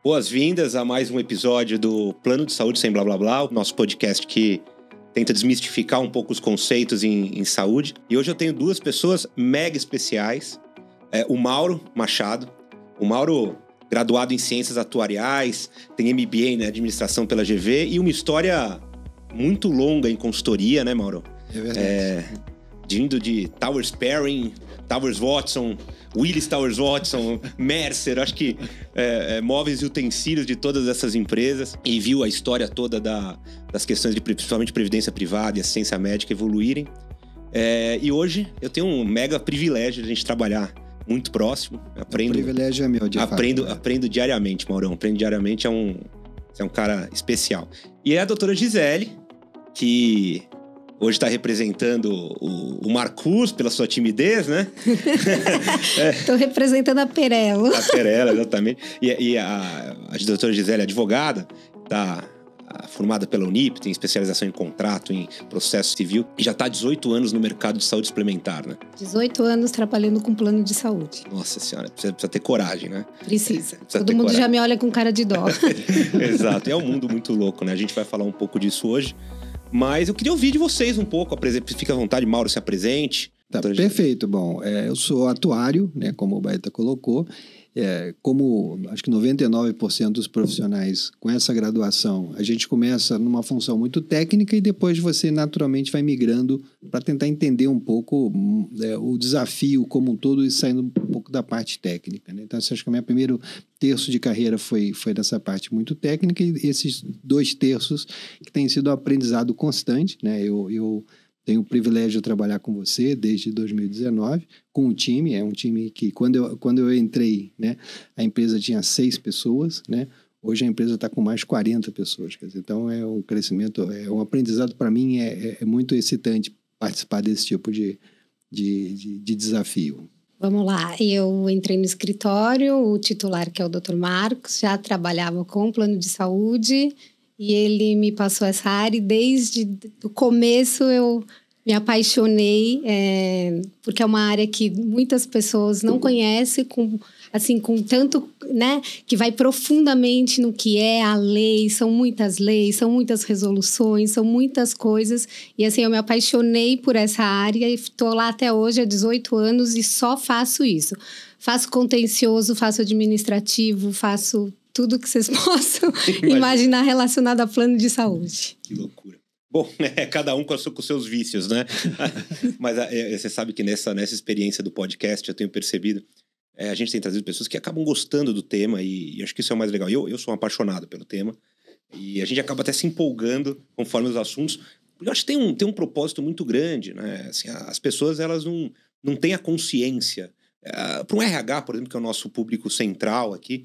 Boas-vindas a mais um episódio do Plano de Saúde Sem Blá Blá Blá, o nosso podcast que tenta desmistificar um pouco os conceitos em saúde. E hoje eu tenho duas pessoas mega especiais. O Mauro Machado. O Mauro, graduado em Ciências Atuariais, tem MBA em Administração pela GV e uma história muito longa em consultoria, né, Mauro? É verdade. Vindo de Towers Perrin, Towers Watson, Willis Towers Watson, Mercer, acho que móveis e utensílios de todas essas empresas, e viu a história toda das questões de principalmente previdência privada e assistência médica evoluírem. E hoje eu tenho um mega privilégio de a gente trabalhar muito próximo. O privilégio é meu, de fato. Aprendo diariamente, Maurão. Aprendo diariamente, é um cara especial. E é a doutora Gisele, que hoje está representando o Marcus pela sua timidez, né? Estou representando a Perelo. A Perelo, exatamente. E a doutora Gisele é advogada, está formada pela Unip, tem especialização em contrato, em processo civil, e já está há 18 anos no mercado de saúde suplementar, né? 18 anos trabalhando com plano de saúde. Nossa senhora, precisa ter coragem, né? Precisa Todo mundo coragem. Já me olha com cara de dó. Exato, é um mundo muito louco, né? A gente vai falar um pouco disso hoje. Mas eu queria ouvir de vocês um pouco. Fica à vontade, Mauro, se apresente. Tá, perfeito. Bom, eu sou atuário, né, como o Baeta colocou. Como acho que 99% dos profissionais com essa graduação, a gente começa numa função muito técnica e depois você naturalmente vai migrando para tentar entender um pouco o desafio como um todo e saindo um pouco da parte técnica, né? Então, acho que o meu primeiro terço de carreira foi nessa parte muito técnica e esses 2 terços que tem sido um aprendizado constante, né? Eu tenho o privilégio de trabalhar com você desde 2019, com o time. É um time que, quando eu entrei, né, a empresa tinha 6 pessoas, né? Hoje a empresa está com mais 40 pessoas. Quer dizer, então, é um crescimento, é um aprendizado para mim, é muito excitante participar desse tipo de desafio. Vamos lá, eu entrei no escritório, o titular, que é o Dr. Marcos, já trabalhava com plano de saúde. E ele me passou essa área e desde o começo eu me apaixonei, porque é uma área que muitas pessoas não conhecem, com tanto, né, que vai profundamente no que é a lei, são muitas leis, são muitas resoluções, são muitas coisas. E assim, eu me apaixonei por essa área e estou lá até hoje há 18 anos e só faço isso. Faço contencioso, faço administrativo, faço tudo que vocês possam imaginar relacionado a plano de saúde. Que loucura. Bom, cada um com os seus vícios, né? Mas você sabe que nessa experiência do podcast eu tenho percebido, a gente tem trazido pessoas que acabam gostando do tema e acho que isso é o mais legal. Eu sou um apaixonado pelo tema e a gente acaba até se empolgando conforme os assuntos, porque eu acho que tem um propósito muito grande, né? Assim, as pessoas, elas não têm a consciência. Para um RH, por exemplo, que é o nosso público central aqui,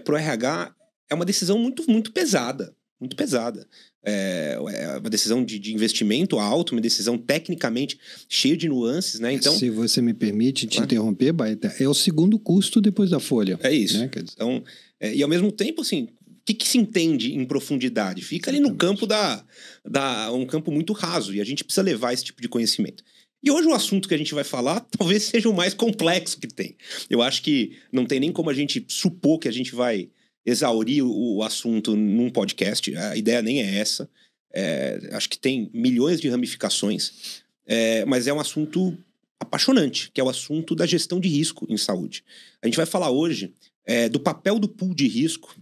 para o RH é uma decisão muito, muito pesada. Muito pesada. É uma decisão de investimento alto, uma decisão tecnicamente cheia de nuances, né? Então, se você me permite te interromper, Baeta, é o segundo custo depois da folha. É isso. Né? Então, e ao mesmo tempo, assim, o que se entende em profundidade? Fica ali no campo um campo muito raso e a gente precisa levar esse tipo de conhecimento. E hoje o assunto que a gente vai falar talvez seja o mais complexo que tem. Eu acho que não tem nem como a gente supor que a gente vai exaurir o assunto num podcast. A ideia nem é essa. Acho que tem milhões de ramificações. Mas é um assunto apaixonante, que é o assunto da gestão de risco em saúde. A gente vai falar hoje do papel do pool de risco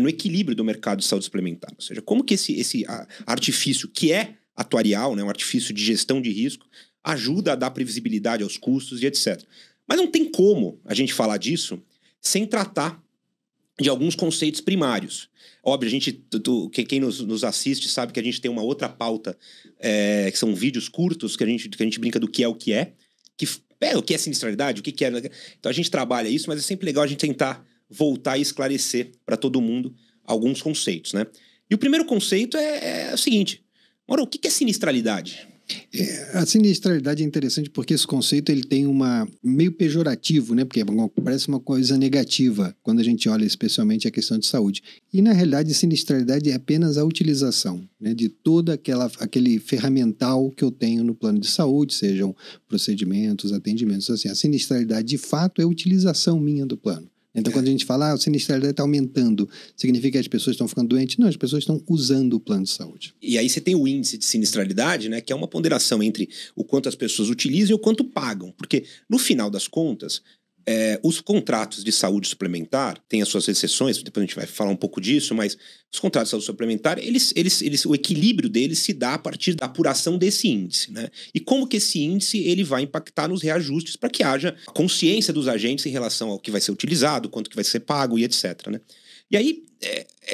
no equilíbrio do mercado de saúde suplementar. Ou seja, como que esse artifício que é atuarial, né, um artifício de gestão de risco, ajuda a dar previsibilidade aos custos e etc. Mas não tem como a gente falar disso sem tratar de alguns conceitos primários. Óbvio, quem nos assiste sabe que a gente tem uma outra pauta, que são vídeos curtos, que a gente brinca do que é o que é, o que é sinistralidade, o que é... Então a gente trabalha isso, mas é sempre legal a gente tentar voltar e esclarecer para todo mundo alguns conceitos, né? E o primeiro conceito é o seguinte: Mauro, o que é sinistralidade? A sinistralidade é interessante porque esse conceito ele tem meio pejorativo, né? Porque parece uma coisa negativa quando a gente olha especialmente a questão de saúde. E na realidade, sinistralidade é apenas a utilização, né, de todo aquele ferramental que eu tenho no plano de saúde, sejam procedimentos, atendimentos, assim. A sinistralidade de fato é a utilização minha do plano. Então, quando a gente fala, a sinistralidade está aumentando, significa que as pessoas estão ficando doentes? Não, as pessoas estão usando o plano de saúde. E aí você tem o índice de sinistralidade, né, que é uma ponderação entre o quanto as pessoas utilizam e o quanto pagam. Porque, no final das contas, os contratos de saúde suplementar, tem as suas exceções, depois a gente vai falar um pouco disso, mas os contratos de saúde suplementar, o equilíbrio deles se dá a partir da apuração desse índice, né? E como que esse índice ele vai impactar nos reajustes para que haja consciência dos agentes em relação ao que vai ser utilizado, quanto que vai ser pago e etc, né? E aí,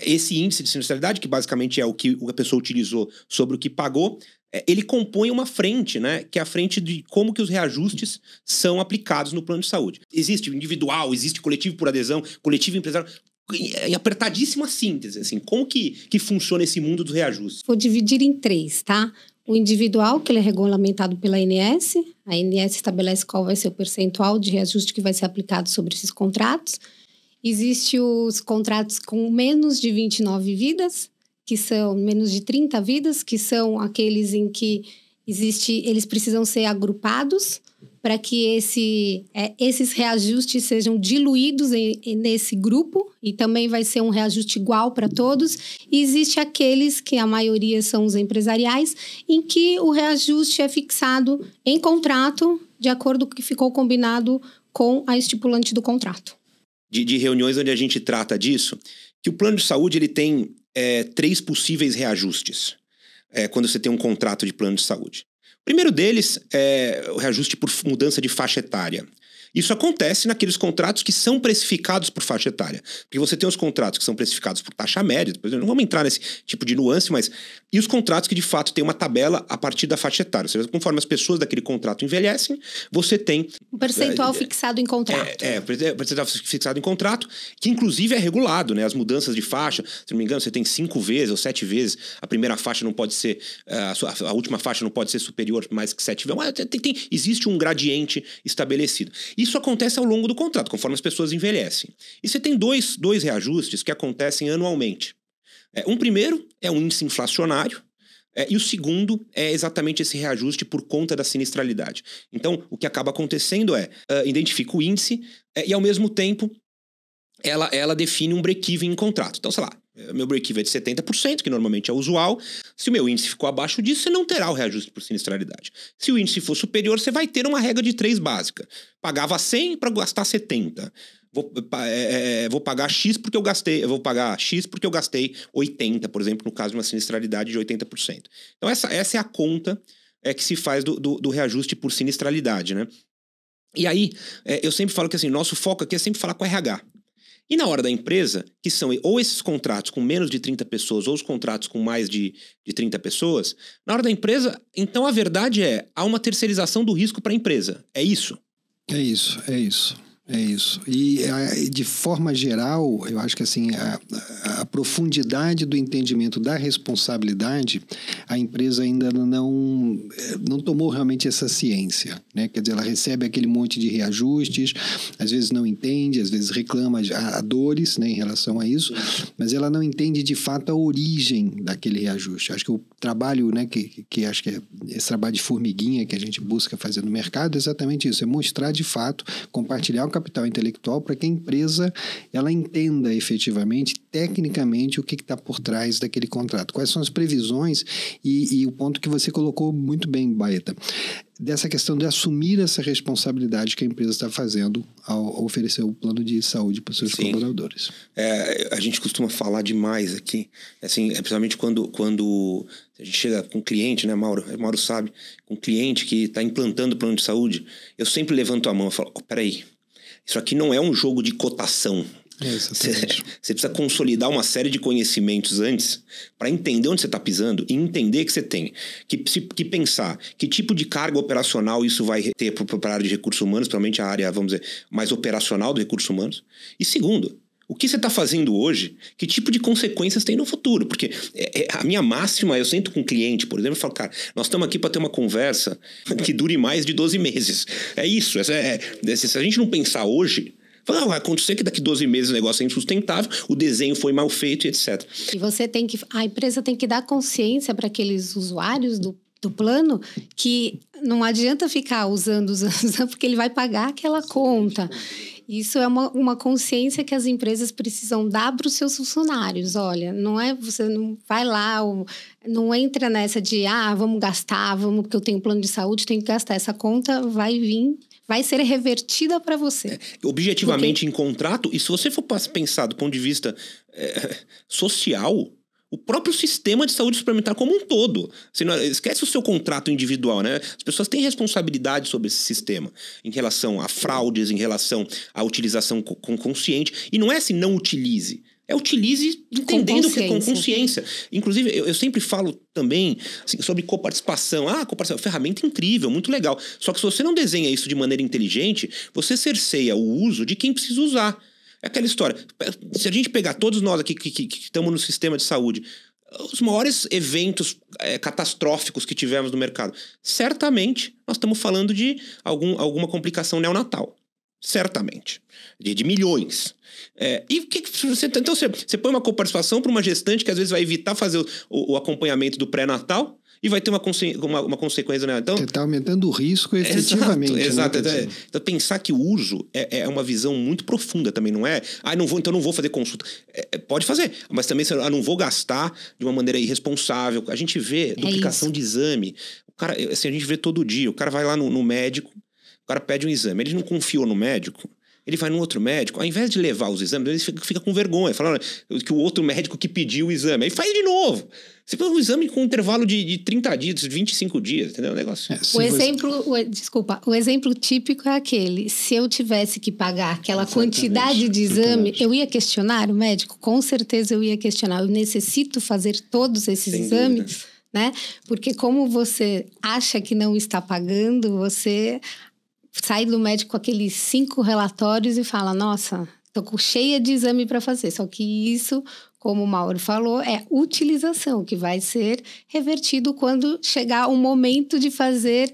esse índice de sinistralidade, que basicamente é o que a pessoa utilizou sobre o que pagou, ele compõe uma frente, né? Que é a frente de como que os reajustes são aplicados no plano de saúde. Existe individual, existe coletivo por adesão, coletivo empresário, em apertadíssima síntese, assim. Como que funciona esse mundo dos reajustes? Vou dividir em 3, tá? O individual, que ele é regulamentado pela ANS. A ANS estabelece qual vai ser o percentual de reajuste que vai ser aplicado sobre esses contratos. Existem os contratos com menos de 29 vidas, que são menos de 30 vidas, que são aqueles em que eles precisam ser agrupados para que esses reajustes sejam diluídos nesse grupo, e também vai ser um reajuste igual para todos. E existe aqueles, que a maioria são os empresariais, em que o reajuste é fixado em contrato, de acordo com o que ficou combinado com a estipulante do contrato. De reuniões onde a gente trata disso, que o plano de saúde ele tem 3 possíveis reajustes quando você tem um contrato de plano de saúde. O primeiro deles é o reajuste por mudança de faixa etária. Isso acontece naqueles contratos que são precificados por faixa etária. Porque você tem os contratos que são precificados por taxa média, depois não vamos entrar nesse tipo de nuance, mas... E os contratos que, de fato, têm uma tabela a partir da faixa etária. Ou seja, conforme as pessoas daquele contrato envelhecem, você tem... Um percentual fixado em contrato. Percentual fixado em contrato, que inclusive é regulado, né? As mudanças de faixa, se não me engano, você tem 5 vezes ou 7 vezes. A primeira faixa não pode ser... A última faixa não pode ser superior mais que 7 vezes. Existe um gradiente estabelecido. Isso acontece ao longo do contrato, conforme as pessoas envelhecem. E você tem dois reajustes que acontecem anualmente. Um primeiro é um índice inflacionário, e o segundo é exatamente esse reajuste por conta da sinistralidade. Então, o que acaba acontecendo identifica o índice e, ao mesmo tempo, ela define um break-even em contrato. Então, sei lá, meu break-even é de 70%, que normalmente é usual. Se o meu índice ficou abaixo disso, você não terá o reajuste por sinistralidade. Se o índice for superior, você vai ter uma regra de 3 básica. Pagava 100 para gastar 70. Vou pagar X porque eu gastei. Eu vou pagar X porque eu gastei 80, por exemplo, no caso de uma sinistralidade de 80%. Então, essa é a conta que se faz do reajuste por sinistralidade, né? E aí, eu sempre falo que assim, nosso foco aqui é sempre falar com o RH. E na hora da empresa, que são ou esses contratos com menos de 30 pessoas ou os contratos com mais de 30 pessoas, na hora da empresa, então a verdade há uma terceirização do risco para a empresa. É isso? É isso. E de forma geral, eu acho que assim, a profundidade do entendimento da responsabilidade, a empresa ainda não tomou realmente essa ciência, né? Quer dizer, ela recebe aquele monte de reajustes, às vezes não entende, às vezes reclama, há dores, né, em relação a isso, mas ela não entende de fato a origem daquele reajuste. Acho que o trabalho, né, que acho que é esse trabalho de formiguinha que a gente busca fazer no mercado é exatamente isso, é mostrar de fato, compartilhar o capital intelectual para que a empresa ela entenda efetivamente, tecnicamente, o que está por trás daquele contrato. Quais são as previsões e o ponto que você colocou muito bem, Baeta, dessa questão de assumir essa responsabilidade que a empresa está fazendo ao oferecer o plano de saúde para os seus colaboradores. A gente costuma falar demais aqui, assim, principalmente quando a gente chega com um cliente, né, Mauro sabe, com um cliente que está implantando o plano de saúde, eu sempre levanto a mão e falo, peraí, isso aqui não é um jogo de cotação. Você precisa consolidar uma série de conhecimentos antes para entender onde você está pisando e entender que você tem que pensar que tipo de carga operacional isso vai ter para a área de recursos humanos, provavelmente a área, vamos dizer, mais operacional dos recursos humanos. E segundo, o que você está fazendo hoje, que tipo de consequências tem no futuro? Porque a minha máxima, eu sento com um cliente, por exemplo, e falo, cara, nós estamos aqui para ter uma conversa que dure mais de 12 meses. É isso. Se a gente não pensar hoje, vai acontecer que daqui 12 meses o negócio é insustentável, o desenho foi mal feito, etc. E a empresa tem que dar consciência para aqueles usuários do plano que não adianta ficar usando, porque ele vai pagar aquela conta. Isso é uma consciência que as empresas precisam dar para os seus funcionários. Olha, você não vai lá, não entra nessa de, vamos gastar, porque eu tenho plano de saúde, tenho que gastar. Essa conta vai vir, vai ser revertida para você. Objetivamente em contrato, e se você for pensar do ponto de vista social, o próprio sistema de saúde suplementar como um todo. Você não, esquece o seu contrato individual, né? As pessoas têm responsabilidade sobre esse sistema em relação a fraudes, em relação à utilização consciente. E não é assim, não utilize. Utilize entendendo que é com consciência. Inclusive, eu sempre falo também assim, sobre coparticipação. Coparticipação é uma ferramenta incrível, muito legal. Só que se você não desenha isso de maneira inteligente, você cerceia o uso de quem precisa usar. É aquela história. Se a gente pegar todos nós aqui que estamos no sistema de saúde, os maiores eventos catastróficos que tivemos no mercado, certamente nós estamos falando de alguma complicação neonatal. Certamente. De milhões. Então você põe uma coparticipação para uma gestante que às vezes vai evitar fazer o acompanhamento do pré-natal e vai ter uma consequência, né? Então, você está aumentando o risco efetivamente. Exato. Né? Então, pensar que o uso é uma visão muito profunda também, não é? Então não vou fazer consulta. Pode fazer, mas também não vou gastar de uma maneira irresponsável. A gente vê duplicação de exame. O cara, assim, a gente vê todo dia. O cara vai lá no médico, o cara pede um exame. Ele não confiou no médico. Ele vai num outro médico, ao invés de levar os exames, ele fica com vergonha, falando que o outro médico que pediu o exame. Aí faz de novo. Você faz um exame com um intervalo de 30 dias, 25 dias, entendeu? O negócio. O exemplo típico é aquele. Se eu tivesse que pagar aquela quantidade de exame, eu ia questionar o médico? Com certeza eu ia questionar. Eu necessito fazer todos esses exames, né? Porque como você acha que não está pagando, você sai do médico com aqueles 5 relatórios e fala, nossa, tô cheia de exame para fazer. Só que isso, como o Mauro falou, é utilização, que vai ser revertido quando chegar o momento de fazer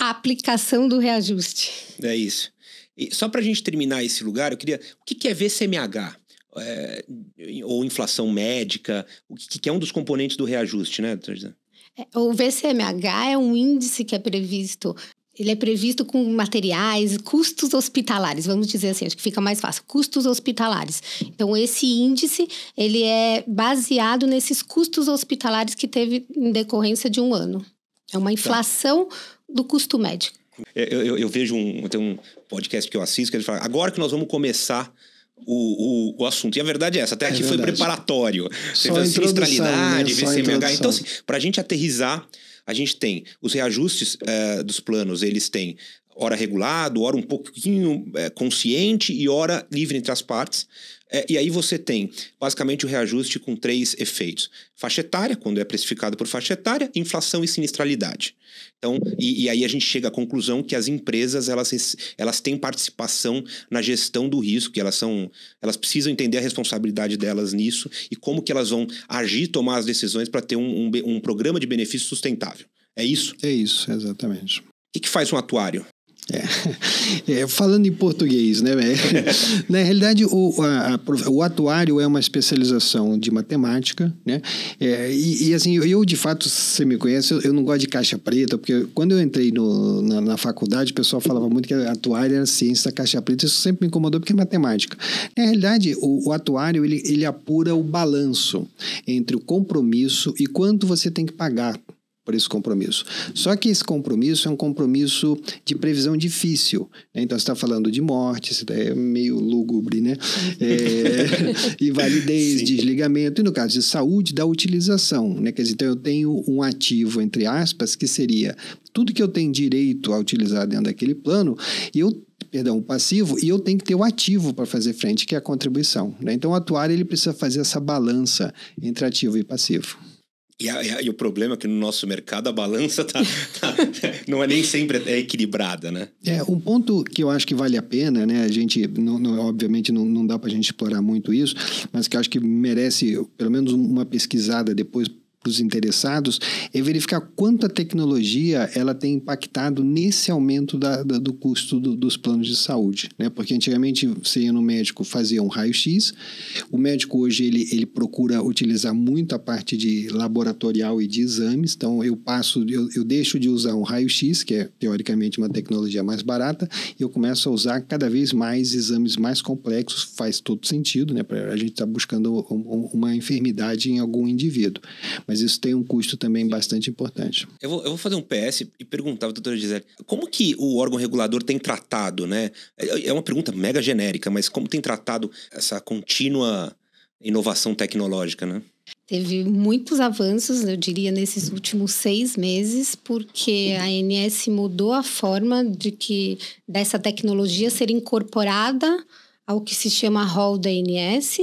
a aplicação do reajuste. É isso. E só para a gente terminar esse lugar, eu queria... O que é VCMH? Ou inflação médica? O que é um dos componentes do reajuste, né, doutor Gisele? O VCMH é um índice que é previsto... Ele é previsto com materiais, custos hospitalares, vamos dizer assim, acho que fica mais fácil, custos hospitalares. Então, esse índice, ele é baseado nesses custos hospitalares que teve em decorrência de um ano. É uma inflação do custo médico. Eu vejo tem um podcast que eu assisto, que ele fala, agora que nós vamos começar o assunto. E a verdade é essa, até aqui foi preparatório. Sinistralidade, VCMH. Então, assim, para a gente aterrizar, a gente tem os reajustes dos planos, eles têm hora regulado, hora um pouquinho consciente e hora livre entre as partes. E aí você tem, basicamente, o reajuste com 3 efeitos. Faixa etária, quando é precificado por faixa etária, inflação e sinistralidade. Então, e aí a gente chega à conclusão que as empresas, elas têm participação na gestão do risco, que elas precisam entender a responsabilidade delas nisso e como que elas vão agir, tomar as decisões para ter um programa de benefício sustentável. É isso? É isso, exatamente. O que faz um atuário? Falando em português, né? Na realidade, o atuário é uma especialização de matemática, né? E assim, eu de fato, você me conhece, eu não gosto de caixa preta, porque quando eu entrei na faculdade, o pessoal falava muito que atuário era ciência da caixa preta, isso sempre me incomodou, porque é matemática. Na realidade, o atuário, ele apura o balanço entre o compromisso e quanto você tem que pagar por esse compromisso. Só que esse compromisso é um compromisso de previsão difícil, né? Então, você está falando de morte, isso é meio lúgubre, né? Invalidez, desligamento, e no caso de saúde, da utilização, né? Quer dizer, então eu tenho um ativo, entre aspas, que seria tudo que eu tenho direito a utilizar dentro daquele plano, o passivo, e eu tenho que ter o ativo para fazer frente, que é a contribuição, né? Então, o atuário, ele precisa fazer essa balança entre ativo e passivo. E o problema é que no nosso mercado a balança não é nem sempre equilibrada, né? Um ponto que eu acho que vale a pena, né? A gente, obviamente, não dá para a gente explorar muito isso, mas que eu acho que merece pelo menos uma pesquisada depois os interessados é verificar quanto a tecnologia ela tem impactado nesse aumento do custo dos planos de saúde, né? Porque antigamente você ia no médico, fazia um raio-x, o médico hoje ele procura utilizar muito a parte de laboratorial e de exames, então eu deixo de usar um raio-x, que é teoricamente uma tecnologia mais barata, e eu começo a usar cada vez mais exames mais complexos, faz todo sentido, né? A gente está buscando uma enfermidade em algum indivíduo. Mas isso tem um custo também bastante importante. Eu vou fazer um PS e perguntar, doutora Gisele, como que o órgão regulador tem tratado, né? É uma pergunta mega genérica, mas como tem tratado essa contínua inovação tecnológica, né? Teve muitos avanços, eu diria, nesses últimos 6 meses, porque a ANS mudou a forma dessa tecnologia ser incorporada ao que se chama rol da ANS,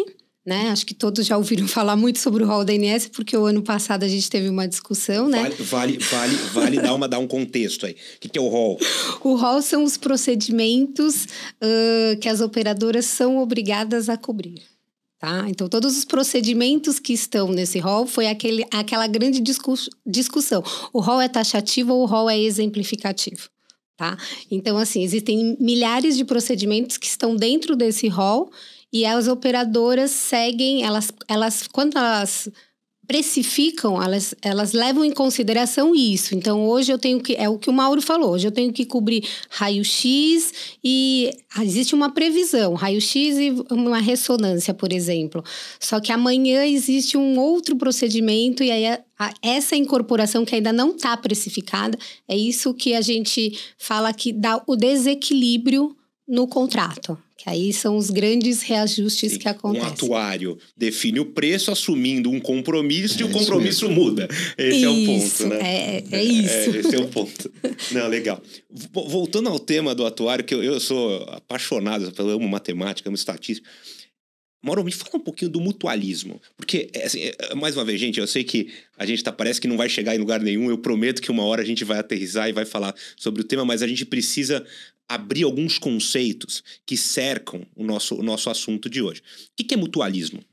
né? Acho que todos já ouviram falar muito sobre o rol da ANS, porque o ano passado a gente teve uma discussão, né? Vale dar um contexto aí. O que é o rol? O rol são os procedimentos que as operadoras são obrigadas a cobrir. Tá? Então, todos os procedimentos que estão nesse rol foi aquela grande discussão. O rol é taxativo ou o rol é exemplificativo? Tá? Então, assim, existem milhares de procedimentos que estão dentro desse rol e as operadoras seguem, quando elas precificam, elas levam em consideração isso. Então, hoje eu tenho que... É o que o Mauro falou. Hoje eu tenho que cobrir raio-x e existe uma previsão. Raio-x e uma ressonância, por exemplo. Só que amanhã existe um outro procedimento e aí essa incorporação que ainda não está precificada, é isso que a gente fala que dá o desequilíbrio no contrato. Que aí são os grandes reajustes. Sim, que acontecem. Um atuário define o preço assumindo um compromisso e o compromisso muda. Esse é o ponto, né? É isso. Esse é o ponto. Não, legal. Voltando ao tema do atuário, que eu sou apaixonado, eu amo matemática, amo estatística. Mauro, me fala um pouquinho do mutualismo. Porque, assim, mais uma vez, gente, eu sei que a gente parece que não vai chegar em lugar nenhum. Eu prometo que uma hora a gente vai aterrissar e vai falar sobre o tema, mas a gente precisa abrir alguns conceitos que cercam o nosso assunto de hoje. O que é mutualismo?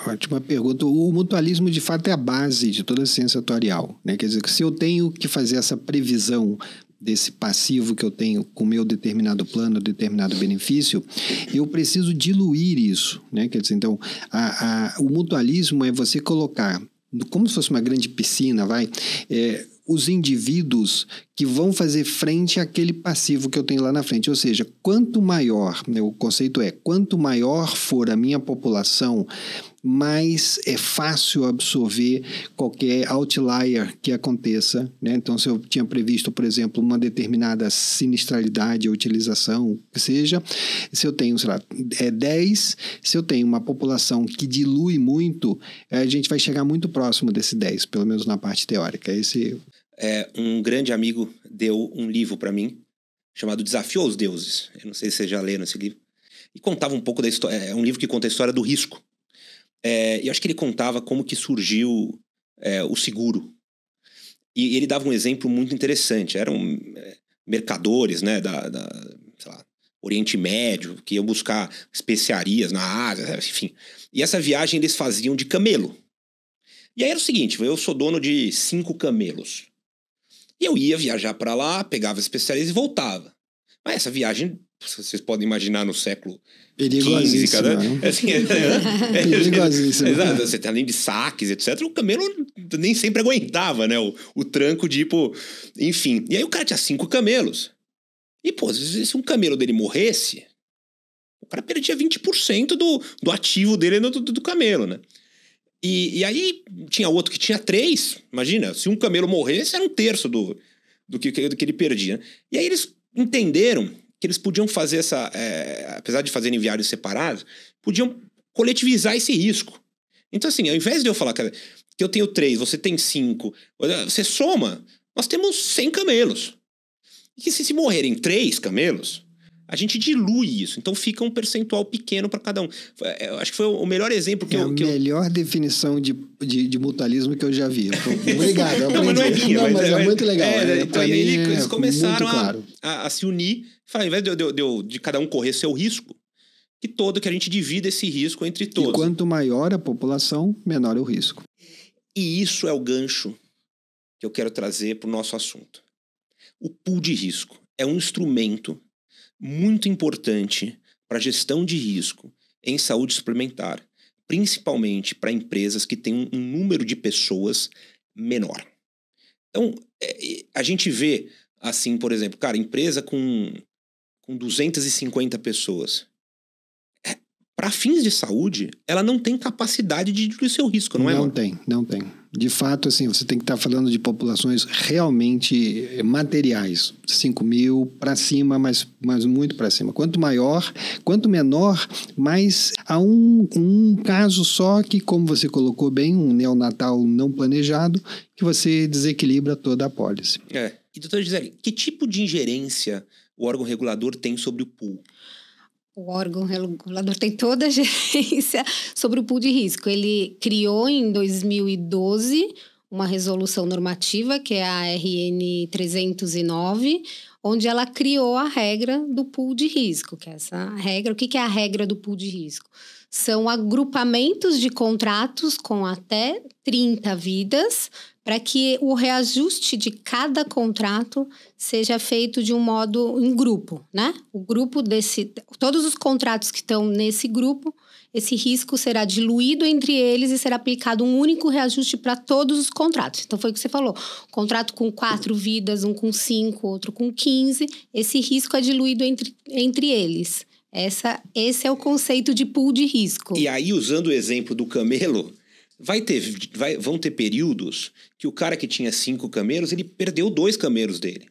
Ótima pergunta. O mutualismo, de fato, é a base de toda a ciência atuarial, né? Quer dizer, que se eu tenho que fazer essa previsão desse passivo que eu tenho com o meu determinado plano, determinado benefício, eu preciso diluir isso, né? Quer dizer, então, o mutualismo é você colocar, como se fosse uma grande piscina, os indivíduos que vão fazer frente àquele passivo que eu tenho lá na frente. Ou seja, quanto maior, né, o conceito quanto maior for a minha população, mais é fácil absorver qualquer outlier que aconteça, né? Então, se eu tinha previsto, por exemplo, uma determinada sinistralidade ou utilização, que seja, se eu tenho, 10, se eu tenho uma população que dilui muito, a gente vai chegar muito próximo desse 10, pelo menos na parte teórica. Um grande amigo deu um livro para mim, chamado Desafio aos Deuses. Eu não sei se vocês já leram esse livro. E contava um pouco da história. É um livro que conta a história do risco. E eu acho que ele contava como que surgiu o seguro. E ele dava um exemplo muito interessante. Eram mercadores, né, sei lá, Oriente Médio, que iam buscar especiarias na Ásia, enfim. E essa viagem eles faziam de camelo. E aí era o seguinte, eu sou dono de 5 camelos. E eu ia viajar para lá, pegava as especiarias e voltava. Mas essa viagem, vocês podem imaginar no século XV, cara. Perigosíssimo. Exato. Você tem, além de saques, etc., o camelo nem sempre aguentava, né? O tranco de, enfim. E aí o cara tinha 5 camelos. E, se um camelo dele morresse, o cara perdia 20% do ativo dele do camelo, né? E aí tinha outro que tinha 3. Imagina, se um camelo morresse, era 1/3 do que ele perdia. E aí eles entenderam que eles podiam fazer apesar de fazerem viagens separadas, podiam coletivizar esse risco. Então, assim, ao invés de eu falar que eu tenho 3, você tem 5, você soma, nós temos 100 camelos. E que se morrerem 3 camelos, a gente dilui isso. Então fica um percentual pequeno para cada um. Eu acho que foi o melhor exemplo que a melhor definição de mutualismo que eu já vi. Obrigado. Não, mas não é minha. Mas é muito legal. Então eles começaram a se unir. Ao invés de cada um correr seu risco, que a gente divida esse risco entre todos. E quanto maior a população, menor é o risco. E isso é o gancho que eu quero trazer para o nosso assunto. O pool de risco é um instrumento muito importante para a gestão de risco em saúde suplementar, principalmente para empresas que têm um número de pessoas menor. Então, a gente vê, assim, por exemplo, cara, empresa com 250 pessoas. Para fins de saúde, ela não tem capacidade de diluir seu risco, não é, mano? Não tem. De fato, assim, você tem que estar falando de populações realmente materiais. 5 mil para cima, mas muito para cima. Quanto maior, quanto menor, mais há um caso só que, como você colocou bem, um neonatal não planejado, que você desequilibra toda a apólice. E, doutora Gisele, que tipo de ingerência o órgão regulador tem sobre o pool? O órgão regulador tem toda a gerência sobre o pool de risco. Ele criou em 2012 uma resolução normativa, que é a RN 309, onde ela criou a regra do pool de risco, que é essa regra. O que é a regra do pool de risco? São agrupamentos de contratos com até 30 vidas, para que o reajuste de cada contrato seja feito de um modo em grupo, né? O grupo todos os contratos que estão nesse grupo, esse risco será diluído entre eles e será aplicado um único reajuste para todos os contratos. Então, foi o que você falou. Contrato com 4 vidas, um com 5, outro com 15. Esse risco é diluído entre eles. Esse é o conceito de pool de risco. E aí, usando o exemplo do camelo, vão ter períodos que o cara que tinha 5 camelos, ele perdeu 2 camelos dele.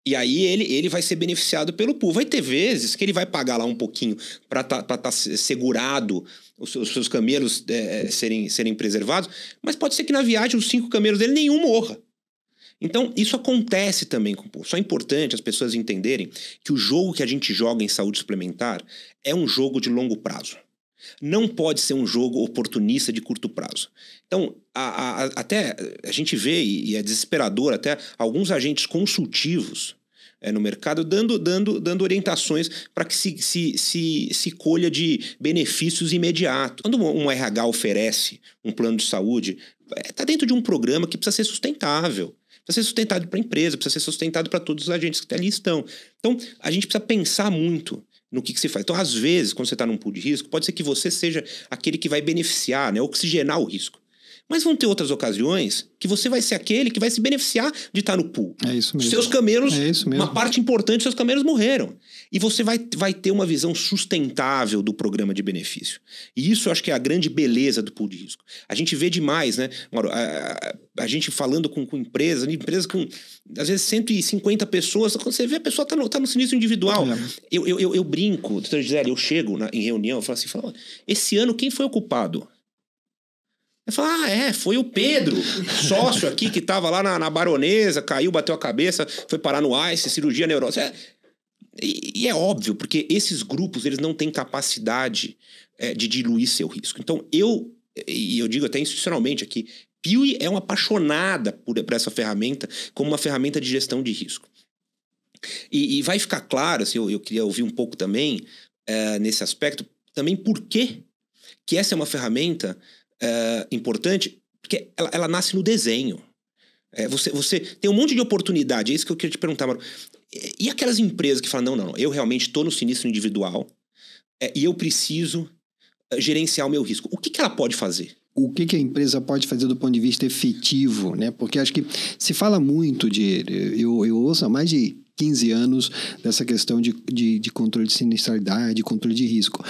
E aí ele vai ser beneficiado pelo pool. Vai ter vezes que ele vai pagar lá um pouquinho para tá segurado os seus camelos serem preservados, mas pode ser que na viagem os 5 camelos dele nenhum morra. Então, isso acontece também com o pool. Só é importante as pessoas entenderem que o jogo que a gente joga em saúde suplementar é um jogo de longo prazo. Não pode ser um jogo oportunista de curto prazo. Então, até a gente vê, e é desesperador, até alguns agentes consultivos no mercado dando orientações para que se colha de benefícios imediatos. Quando um RH oferece um plano de saúde, está dentro de um programa que precisa ser sustentável. Precisa ser sustentado para a empresa, precisa ser sustentado para todos os agentes que ali estão. Então, a gente precisa pensar muito no que se faz. Então, às vezes, quando você está num pool de risco, pode ser que você seja aquele que vai beneficiar, né, oxigenar o risco. Mas vão ter outras ocasiões que você vai ser aquele que vai se beneficiar de estar no pool. É isso mesmo. Seus camelos, é isso mesmo. Uma parte importante dos seus camelos morreram. E você vai ter uma visão sustentável do programa de benefício. E isso eu acho que é a grande beleza do pool de risco. A gente vê demais, né? A gente falando com empresas com, às vezes, 150 pessoas. Quando você vê, a pessoa tá no sinistro individual. Eu brinco, doutora Gisele, eu chego em reunião, eu falo assim, esse ano quem foi o culpado? Eu falo, foi o Pedro, sócio aqui que estava lá na Baronesa, caiu, bateu a cabeça, foi parar no ICE, cirurgia neurótica. E é óbvio, porque esses grupos eles não têm capacidade de diluir seu risco. Então, eu digo até institucionalmente aqui, Piuí é uma apaixonada por essa ferramenta como uma ferramenta de gestão de risco. E vai ficar claro, assim, eu queria ouvir um pouco também nesse aspecto, também por que essa é uma ferramenta importante, porque ela nasce no desenho. Você tem um monte de oportunidade, é isso que eu queria te perguntar, Mauro. E aquelas empresas que falam, não, eu realmente estou no sinistro individual e eu preciso gerenciar o meu risco. O que ela pode fazer? O que a empresa pode fazer do ponto de vista efetivo, né? Porque acho que se fala muito eu ouço há mais de 15 anos dessa questão de controle de sinistralidade, controle de risco.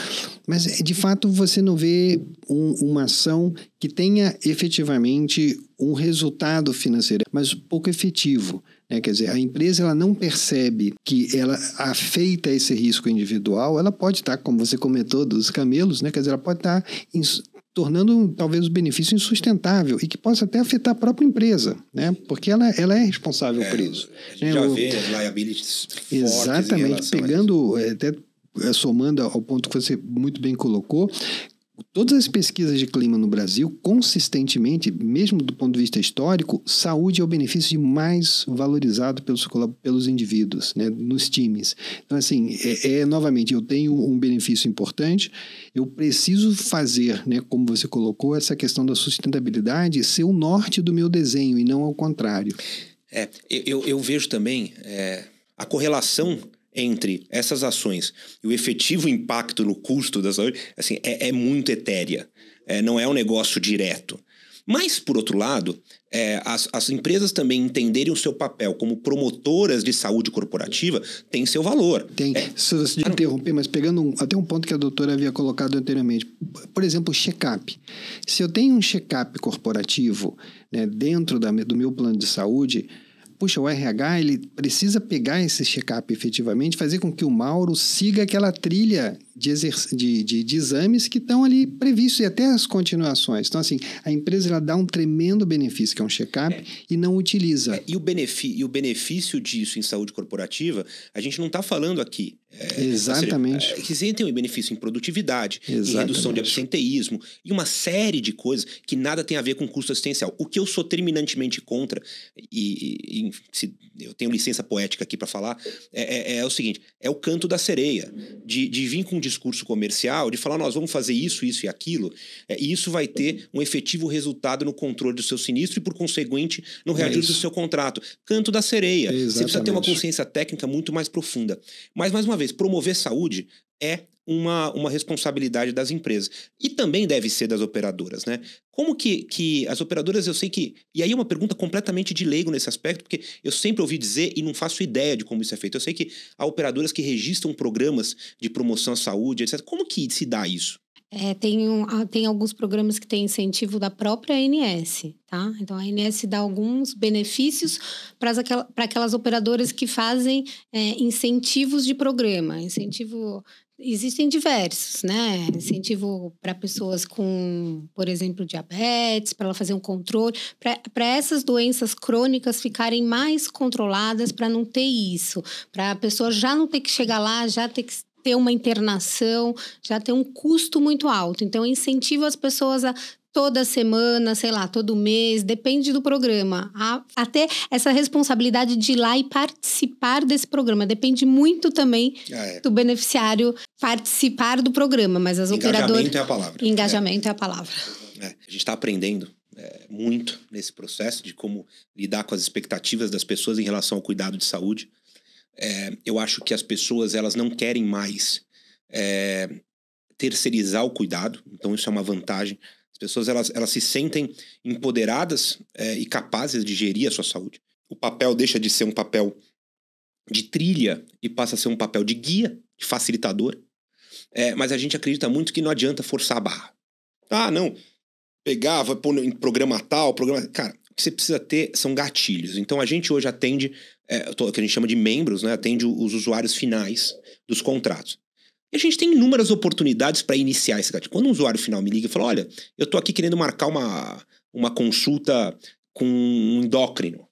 Mas, de fato, você não vê uma ação que tenha efetivamente um resultado financeiro, mas pouco efetivo. Né? Quer dizer, a empresa ela não percebe que ela afeita esse risco individual, ela pode estar, como você comentou, dos camelos, né? Quer dizer, ela pode estar tornando talvez o benefício insustentável e que possa até afetar a própria empresa, né? Porque ela é responsável por isso. A gente já vê liabilities fortes. Exatamente, pegando, até somando ao ponto que você muito bem colocou, Todas as pesquisas de clima no Brasil, consistentemente, mesmo do ponto de vista histórico, saúde é o benefício mais valorizado pelos indivíduos, né, nos times. Então, assim, novamente, eu tenho um benefício importante, eu preciso fazer, né, como você colocou, essa questão da sustentabilidade ser o norte do meu desenho e não ao contrário. Eu vejo também a correlação entre essas ações e o efetivo impacto no custo da saúde, assim, é muito etérea. Não é um negócio direto. Mas, por outro lado, as empresas também entenderem o seu papel como promotoras de saúde corporativa tem seu valor. Tem. Se você interromper, mas pegando até um ponto que a doutora havia colocado anteriormente. Por exemplo, o check-up. Se eu tenho um check-up corporativo, né, dentro do meu plano de saúde, puxa, o RH ele precisa pegar esse check-up efetivamente, fazer com que o Mauro siga aquela trilha de exames que estão ali previstos e até as continuações. Então, assim, a empresa ela dá um tremendo benefício, que é um check-up, e não utiliza. E o benefício disso em saúde corporativa, a gente não está falando aqui. Exatamente. Que você tem um benefício em produtividade, exatamente, em redução de absenteísmo, e uma série de coisas que nada tem a ver com custo assistencial. O que eu sou terminantemente contra, e se eu tenho licença poética aqui para falar, é o seguinte, é o canto da sereia, de vir com um discurso comercial, de falar, nós vamos fazer isso, isso e aquilo, e isso vai ter um efetivo resultado no controle do seu sinistro e, por conseguinte, no reajuste do seu contrato. Canto da sereia. Exatamente. Você precisa ter uma consciência técnica muito mais profunda. Mas, mais uma vez, promover saúde é uma responsabilidade das empresas. E também deve ser das operadoras, né? Como que as operadoras, eu sei que... E aí é uma pergunta completamente de leigo nesse aspecto, porque eu sempre ouvi dizer e não faço ideia de como isso é feito. Eu sei que há operadoras que registram programas de promoção à saúde, etc. Como que se dá isso? Tem alguns programas que têm incentivo da própria ANS, tá? Então, a ANS dá alguns benefícios para aquelas operadoras que fazem incentivos de programa. Existem diversos, né? Incentivo para pessoas com, por exemplo, diabetes, para ela fazer um controle, para essas doenças crônicas ficarem mais controladas, para não ter isso, para a pessoa já não ter que chegar lá, já ter que ter uma internação, já ter um custo muito alto. Então, incentivo as pessoas a toda semana, sei lá, todo mês, depende do programa. Até essa responsabilidade de ir lá e participar desse programa. Depende muito também do beneficiário participar do programa, mas as operadoras... Engajamento é a palavra. Engajamento é a palavra. A gente está aprendendo muito nesse processo de como lidar com as expectativas das pessoas em relação ao cuidado de saúde. Eu acho que as pessoas elas não querem mais terceirizar o cuidado, então isso é uma vantagem. As pessoas elas se sentem empoderadas e capazes de gerir a sua saúde. O papel deixa de ser um papel de trilha e passa a ser um papel de guia, de facilitador. Mas a gente acredita muito que não adianta forçar a barra. Não, vai pôr em programa tal, programa... Cara, o que você precisa ter são gatilhos. Então a gente hoje atende, o que a gente chama de membros, né? Atende os usuários finais dos contratos. E a gente tem inúmeras oportunidades para iniciar esse gatilho. Quando um usuário final me liga e fala, olha, eu tô aqui querendo marcar uma consulta com um endócrino,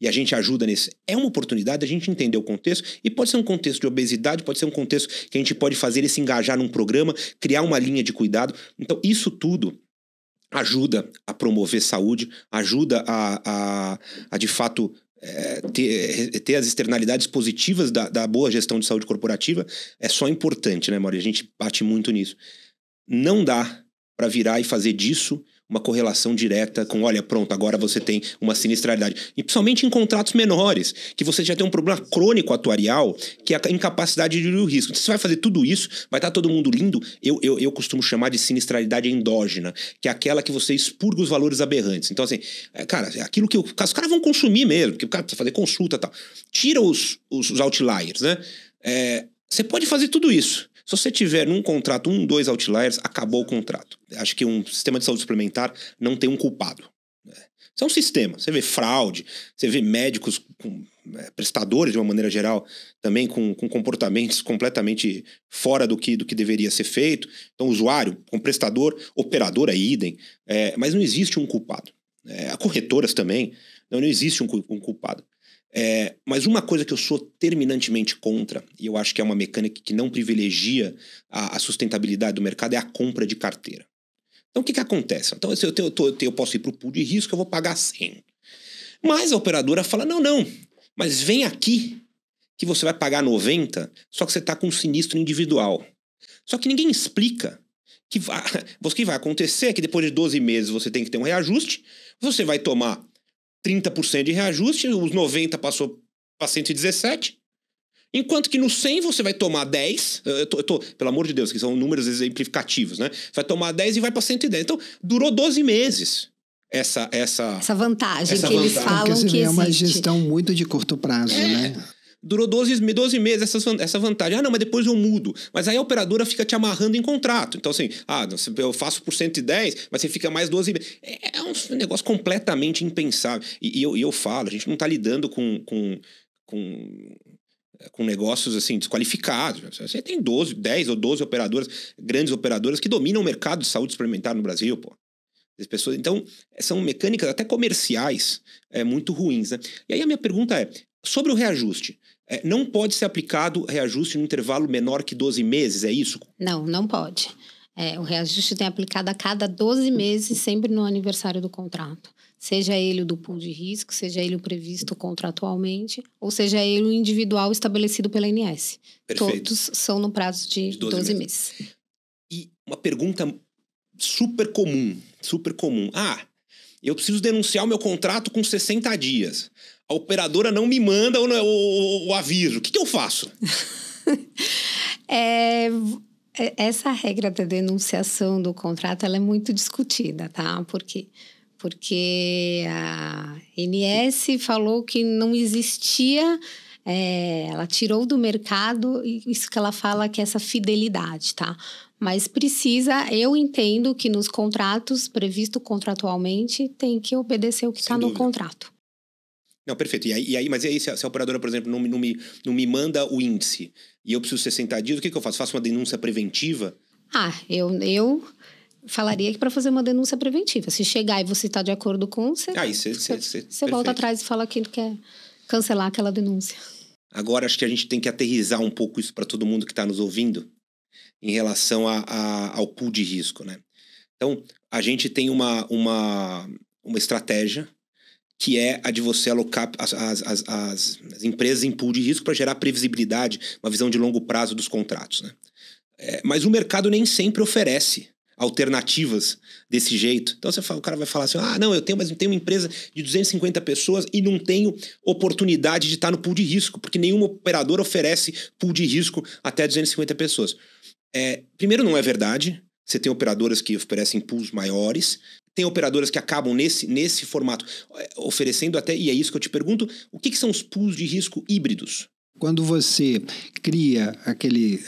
e a gente ajuda nesse... É uma oportunidade a gente entender o contexto, e pode ser um contexto de obesidade, pode ser um contexto que a gente pode fazer ele se engajar num programa, criar uma linha de cuidado. Então, isso tudo ajuda a promover saúde, ajuda a de fato... ter as externalidades positivas da boa gestão de saúde corporativa é só importante, né, Mauri? A gente bate muito nisso. Não dá para virar e fazer disso uma correlação direta com, olha, pronto, agora você tem uma sinistralidade. E principalmente em contratos menores, que você já tem um problema crônico atuarial, que é a incapacidade de diluir o risco. Você vai fazer tudo isso, vai estar todo mundo lindo, eu costumo chamar de sinistralidade endógena, que é aquela que você expurga os valores aberrantes. Então, assim, cara, é aquilo que os caras vão consumir mesmo, porque o cara precisa fazer consulta e tal. Tira os outliers, né? Você pode fazer tudo isso. Se você tiver num contrato 2 outliers, acabou o contrato. Acho que um sistema de saúde suplementar não tem um culpado. Isso é um sistema. Você vê fraude, você vê médicos, prestadores de uma maneira geral, também com comportamentos completamente fora do que deveria ser feito. Então, usuário, com prestador, operador é idem. Mas não existe um culpado. Corretoras também, não existe um culpado. Mas uma coisa que eu sou terminantemente contra, e eu acho que é uma mecânica que não privilegia a sustentabilidade do mercado, é a compra de carteira. Então, o que acontece? Então, se eu posso ir para o pool de risco, eu vou pagar 100. Mas a operadora fala, não, mas vem aqui que você vai pagar 90, só que você está com um sinistro individual. Só que ninguém explica que o que vai acontecer é que depois de 12 meses você tem que ter um reajuste, você vai tomar 30% de reajuste, os 90 passou para 117, enquanto que no 100 você vai tomar 10, pelo amor de Deus, que são números exemplificativos, né? Vai tomar 10 e vai para 110. Então, durou 12 meses essa vantagem essa que eles vantagem. falam Porque que existe. é uma gestão muito de curto prazo, né? Durou 12 meses essa vantagem. Não, mas depois eu mudo. Mas aí a operadora fica te amarrando em contrato. Então, assim, eu faço por 110, mas você fica mais 12 meses. É um negócio completamente impensável. E eu falo, a gente não está lidando com negócios assim desqualificados. Você tem 10 ou 12 operadoras, grandes operadoras, que dominam o mercado de saúde suplementar no Brasil, pô. As pessoas, então, são mecânicas até comerciais muito ruins, né? E aí a minha pergunta é, sobre o reajuste, não pode ser aplicado reajuste no intervalo menor que 12 meses, é isso? Não pode. O reajuste tem aplicado a cada 12 meses, sempre no aniversário do contrato. Seja ele o do pool de risco, seja ele o previsto contratualmente, ou seja ele o individual estabelecido pela ANS. Perfeito. Todos são no prazo de 12 meses. E uma pergunta super comum. Eu preciso denunciar o meu contrato com 60 dias. A operadora não me manda o aviso. O que eu faço? Essa regra da denunciação do contrato, ela é muito discutida, tá? Por quê? Porque a ANS falou que não existia, ela tirou do mercado isso que ela fala que é essa fidelidade, tá? Mas eu entendo que nos contratos, previsto contratualmente, tem que obedecer o que está no contrato. Não, perfeito. Mas aí, se a operadora, por exemplo, não me manda o índice e eu preciso 60 dias, o que eu faço? Faço uma denúncia preventiva? Eu falaria que para fazer uma denúncia preventiva. Se chegar e você está de acordo com, você volta atrás e fala que quer cancelar aquela denúncia. Agora, acho que a gente tem que aterrissar um pouco isso para todo mundo que está nos ouvindo em relação ao pool de risco, né? Então, a gente tem uma estratégia que é a de você alocar as empresas em pool de risco para gerar previsibilidade, uma visão de longo prazo dos contratos, né? Mas o mercado nem sempre oferece alternativas desse jeito. Então o cara vai falar assim, eu tenho uma empresa de 250 pessoas e não tenho oportunidade de estar no pool de risco, porque nenhuma operadora oferece pool de risco até 250 pessoas. Primeiro, não é verdade. Você tem operadoras que oferecem pools maiores, tem operadoras que acabam nesse formato oferecendo até, e é isso que eu te pergunto, o que são os pools de risco híbridos? Quando você cria aquele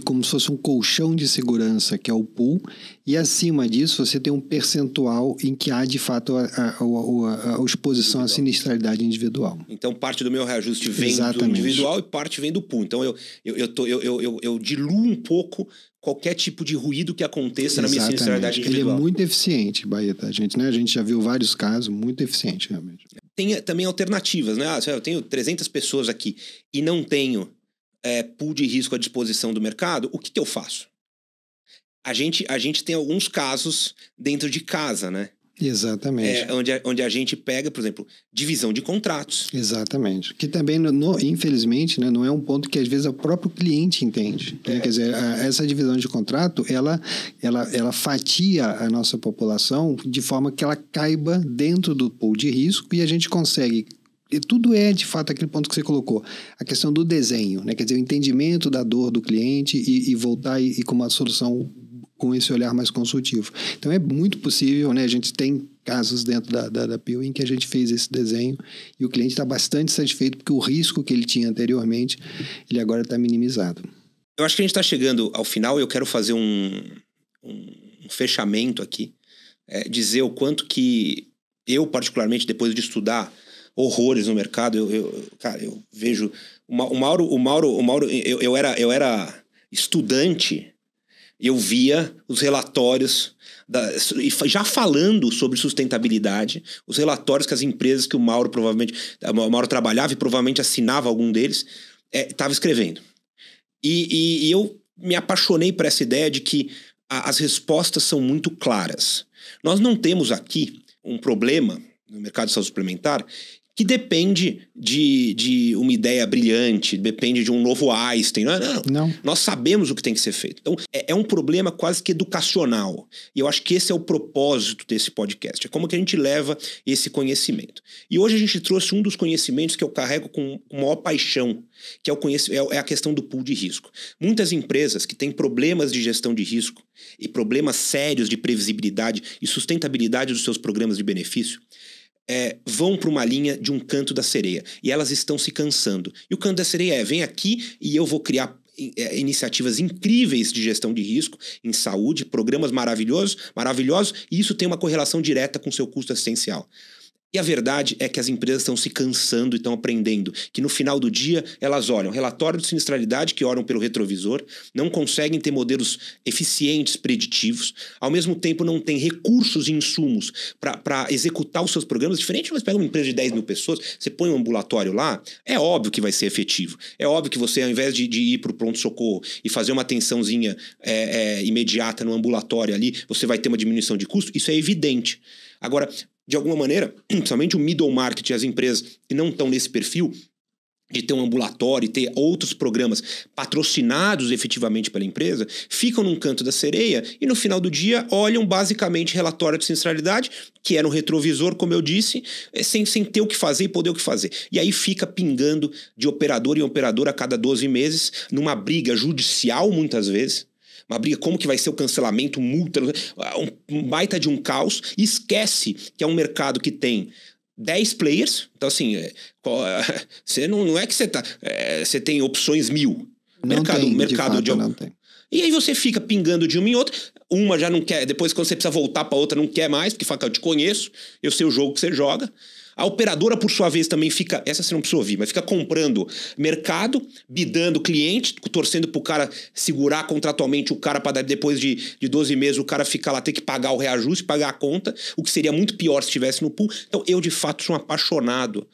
como se fosse um colchão de segurança, que é o pool, e acima disso você tem um percentual em que há, de fato, a exposição à sinistralidade individual. Então, parte do meu reajuste vem do individual e parte vem do pool. Então, eu diluo um pouco qualquer tipo de ruído que aconteça na minha sinistralidade individual. Ele é muito eficiente, Baeta. A gente já viu vários casos, muito eficiente, realmente. Tem também alternativas, né? Eu tenho 300 pessoas aqui e não tenho pool de risco à disposição do mercado, o que eu faço? A gente tem alguns casos dentro de casa, né? Exatamente. Onde a gente pega, por exemplo, divisão de contratos. Exatamente. Que também, infelizmente, né, não é um ponto que às vezes o próprio cliente entende. Quer dizer, essa divisão de contrato, ela fatia a nossa população de forma que ela caiba dentro do pool de risco e a gente consegue... E tudo de fato, aquele ponto que você colocou. A questão do desenho, né? Quer dizer, o entendimento da dor do cliente e voltar e com uma solução com esse olhar mais consultivo. Então, é muito possível, né? A gente tem casos dentro da PIL em que a gente fez esse desenho e o cliente está bastante satisfeito porque o risco que ele tinha anteriormente, ele agora está minimizado. Eu acho que a gente está chegando ao final e eu quero fazer um fechamento aqui, dizer o quanto que eu, particularmente, depois de estudar horrores no mercado, eu vejo... O Mauro, eu era estudante eu via os relatórios, já falando sobre sustentabilidade, os relatórios que as empresas que o Mauro trabalhava e provavelmente assinava algum deles, estava escrevendo. E eu me apaixonei por essa ideia de que as respostas são muito claras. Nós não temos aqui um problema no mercado de saúde suplementar que depende de uma ideia brilhante, depende de um novo Einstein. Não. Nós sabemos o que tem que ser feito. Então, é um problema quase que educacional. E eu acho que esse é o propósito desse podcast. É como que a gente leva esse conhecimento. E hoje a gente trouxe um dos conhecimentos que eu carrego com maior paixão, que é a questão do pool de risco. Muitas empresas que têm problemas de gestão de risco e problemas sérios de previsibilidade e sustentabilidade dos seus programas de benefício, vão para uma linha de um canto da sereia. E elas estão se cansando. E o canto da sereia vem aqui e eu vou criar iniciativas incríveis de gestão de risco em saúde, programas maravilhosos, e isso tem uma correlação direta com o seu custo assistencial. E a verdade é que as empresas estão se cansando e estão aprendendo que no final do dia elas olham relatório de sinistralidade que olham pelo retrovisor, não conseguem ter modelos eficientes, preditivos, ao mesmo tempo não tem recursos e insumos para executar os seus programas. Diferente, mas pega uma empresa de 10 mil pessoas, você põe um ambulatório lá, é óbvio que vai ser efetivo. É óbvio que você, ao invés de ir para o pronto-socorro e fazer uma atençãozinha imediata no ambulatório ali, você vai ter uma diminuição de custo, isso é evidente. Agora, de alguma maneira, principalmente o middle market e as empresas que não estão nesse perfil de ter um ambulatório e ter outros programas patrocinados efetivamente pela empresa, ficam num canto da sereia e no final do dia olham basicamente relatório de sinistralidade, que é no retrovisor, como eu disse, sem ter o que fazer e poder o que fazer. E aí fica pingando de operador em operador a cada 12 meses, numa briga judicial muitas vezes, uma briga, como que vai ser o cancelamento, multa, um baita de um caos, e esquece que é um mercado que tem 10 players, então assim, você não é que você tem opções 1000. Mercado não tem. E aí você fica pingando de uma em outra, uma já não quer, depois quando você precisa voltar para outra não quer mais, porque fala que eu te conheço, eu sei o jogo que você joga. A operadora, por sua vez, também fica... Essa você não precisa ouvir, mas fica comprando mercado, bidando cliente, torcendo pro cara segurar contratualmente o cara para depois de 12 meses o cara ficar lá, ter que pagar o reajuste, pagar a conta, o que seria muito pior se estivesse no pool. Então, eu, de fato, sou um apaixonado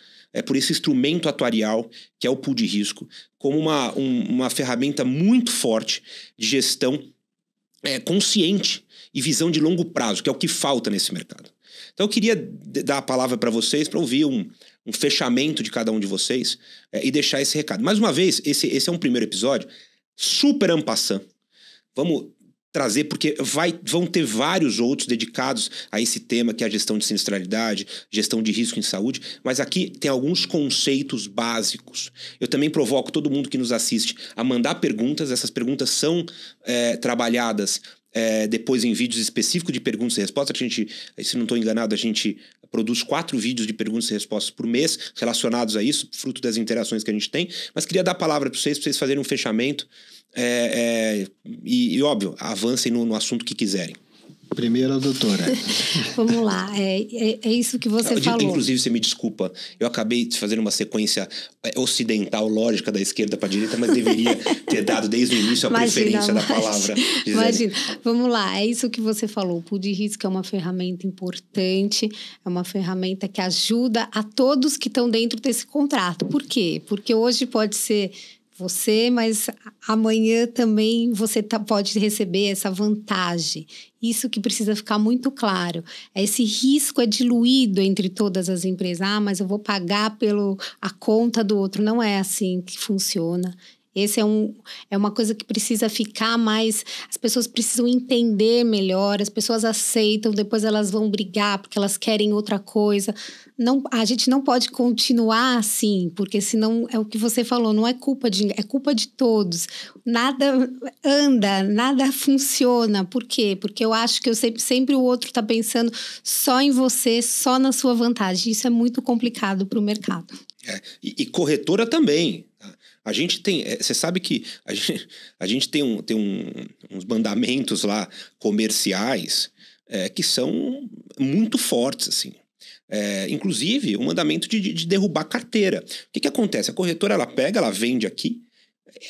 por esse instrumento atuarial, que é o pool de risco, como uma ferramenta muito forte de gestão consciente e visão de longo prazo, que é o que falta nesse mercado. Então eu queria dar a palavra para vocês, para ouvir um fechamento de cada um de vocês e deixar esse recado. Mais uma vez, esse é um primeiro episódio super en passant. Vamos trazer, porque vão ter vários outros dedicados a esse tema, que é a gestão de sinistralidade, gestão de risco em saúde, mas aqui tem alguns conceitos básicos. Eu também provoco todo mundo que nos assiste a mandar perguntas. Essas perguntas são trabalhadas depois em vídeos específicos de perguntas e respostas. Se não estou enganado, a gente produz 4 vídeos de perguntas e respostas por mês relacionados a isso, fruto das interações que a gente tem. Mas queria dar a palavra para vocês fazerem um fechamento e, óbvio, avancem no assunto que quiserem. Primeiro, doutora. Vamos lá, é isso que você falou. Inclusive, você me desculpa, eu acabei de fazer uma sequência ocidental, lógica, da esquerda para a direita, mas deveria ter dado desde o início a preferência da palavra. Imagina, vamos lá, é isso que você falou. O pool de risco é uma ferramenta importante, é uma ferramenta que ajuda a todos que estão dentro desse contrato. Por quê? Porque hoje pode ser você, mas amanhã também você pode receber essa vantagem. Isso que precisa ficar muito claro. Esse risco é diluído entre todas as empresas. Mas eu vou pagar a conta do outro. Não é assim que funciona. Esse é uma coisa que precisa ficar mais... As pessoas precisam entender melhor, as pessoas aceitam, depois elas vão brigar porque elas querem outra coisa. A gente não pode continuar assim, porque senão é o que você falou, não é culpa de ninguém, é culpa de todos. Nada anda, nada funciona. Por quê? Porque eu acho que sempre o outro está pensando só em você, só na sua vantagem. Isso é muito complicado para o mercado. E corretora também. A gente tem... Você sabe que a gente tem uns mandamentos lá comerciais que são muito fortes, assim. Inclusive, o mandamento de derrubar carteira. O que acontece? A corretora, ela vende aqui,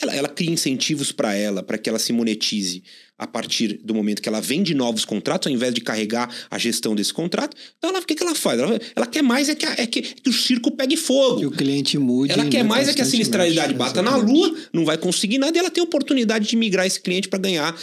ela cria incentivos para que ela se monetize a partir do momento que ela vende novos contratos, ao invés de carregar a gestão desse contrato. Então, o que ela faz? Ela quer mais que o circo pegue fogo. Que o cliente mude. Ela quer mais que a sinistralidade bata na lua, não vai conseguir nada, e ela tem a oportunidade de migrar esse cliente para ganhar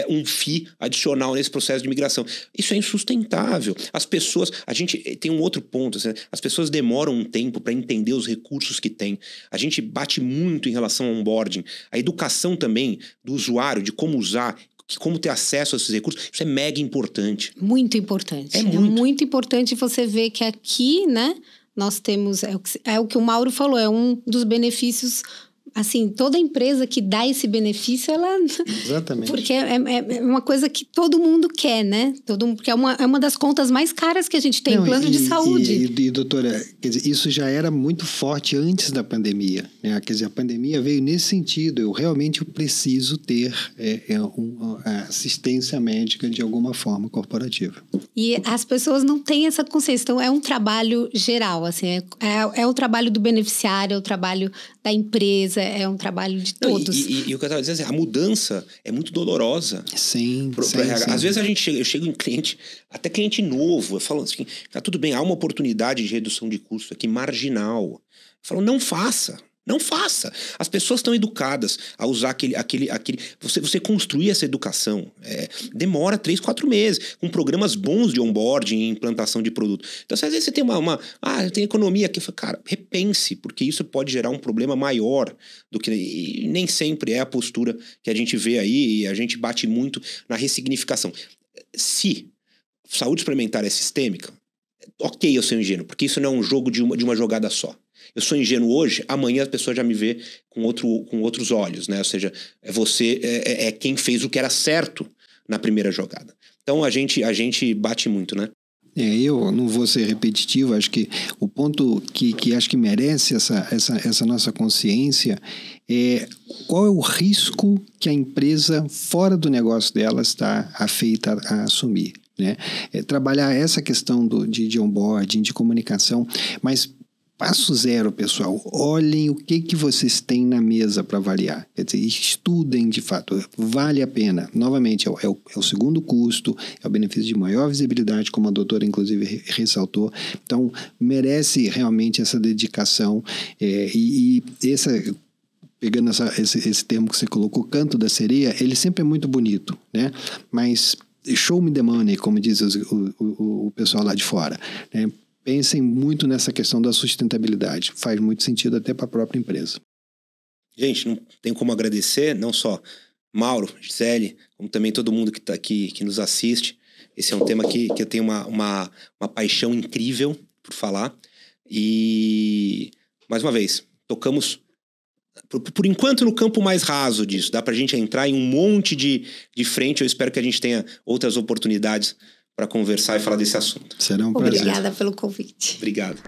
um FII adicional nesse processo de migração. Isso é insustentável. As pessoas... A gente tem um outro ponto. Assim, as pessoas demoram um tempo para entender os recursos que tem. A gente bate muito em relação ao onboarding. A educação também do usuário, de como usar, como ter acesso a esses recursos, isso é mega importante. Muito importante. É muito importante você ver que aqui, né, nós temos... É o que o Mauro falou, é um dos benefícios... Assim, toda empresa que dá esse benefício, ela... Exatamente. Porque é uma coisa que todo mundo quer, né? Porque é uma das contas mais caras que a gente tem, plano de saúde. Doutora, quer dizer, isso já era muito forte antes da pandemia, né? Quer dizer, a pandemia veio nesse sentido. Eu realmente preciso ter uma assistência médica de alguma forma corporativa. E as pessoas não têm essa consciência. Então, é um trabalho geral, assim. É o trabalho do beneficiário, é o trabalho da empresa, é um trabalho de todos. E o que eu estava dizendo, a mudança é muito dolorosa. Sim. Às vezes eu chego em cliente, até cliente novo, eu falo assim, tá tudo bem, há uma oportunidade de redução de custo aqui marginal. Eu falo, não faça. Não faça. As pessoas estão educadas a usar aquele... Você construir essa educação demora 3, 4 meses, com programas bons de onboarding e implantação de produto. Então, às vezes você tem tem economia aqui. Cara, repense, porque isso pode gerar um problema maior do que... E nem sempre é a postura que a gente vê aí, e a gente bate muito na ressignificação. Se saúde suplementar é sistêmica, ok eu ser ingênuo, porque isso não é um jogo de uma jogada só. Eu sou ingênuo hoje, amanhã a pessoa já me vê com outros olhos, né? Ou seja, você é quem fez o que era certo na primeira jogada. Então a gente bate muito, né? Eu não vou ser repetitivo, acho que o ponto que acho que merece essa nossa consciência é qual é o risco que a empresa fora do negócio dela está afeita a assumir, né? Trabalhar essa questão de onboarding, de comunicação, mas passo zero, pessoal. Olhem o que vocês têm na mesa para avaliar. Quer dizer, estudem de fato. Vale a pena. Novamente, é o segundo custo, é o benefício de maior visibilidade, como a doutora, inclusive, ressaltou. Então, merece realmente essa dedicação. Pegando esse termo que você colocou, canto da sereia, ele sempre é muito bonito, né? Mas show me the money, como diz o pessoal lá de fora, né? Pensem muito nessa questão da sustentabilidade. Faz muito sentido até para a própria empresa. Gente, não tem como agradecer, não só Mauro, Gisele, como também todo mundo que está aqui, que nos assiste. Esse é um tema que eu tenho uma paixão incrível por falar. E, mais uma vez, tocamos, por enquanto, no campo mais raso disso. Dá para a gente entrar em um monte de frente. Eu espero que a gente tenha outras oportunidades para conversar e falar desse assunto. Será um prazer. Obrigada pelo convite. Obrigado.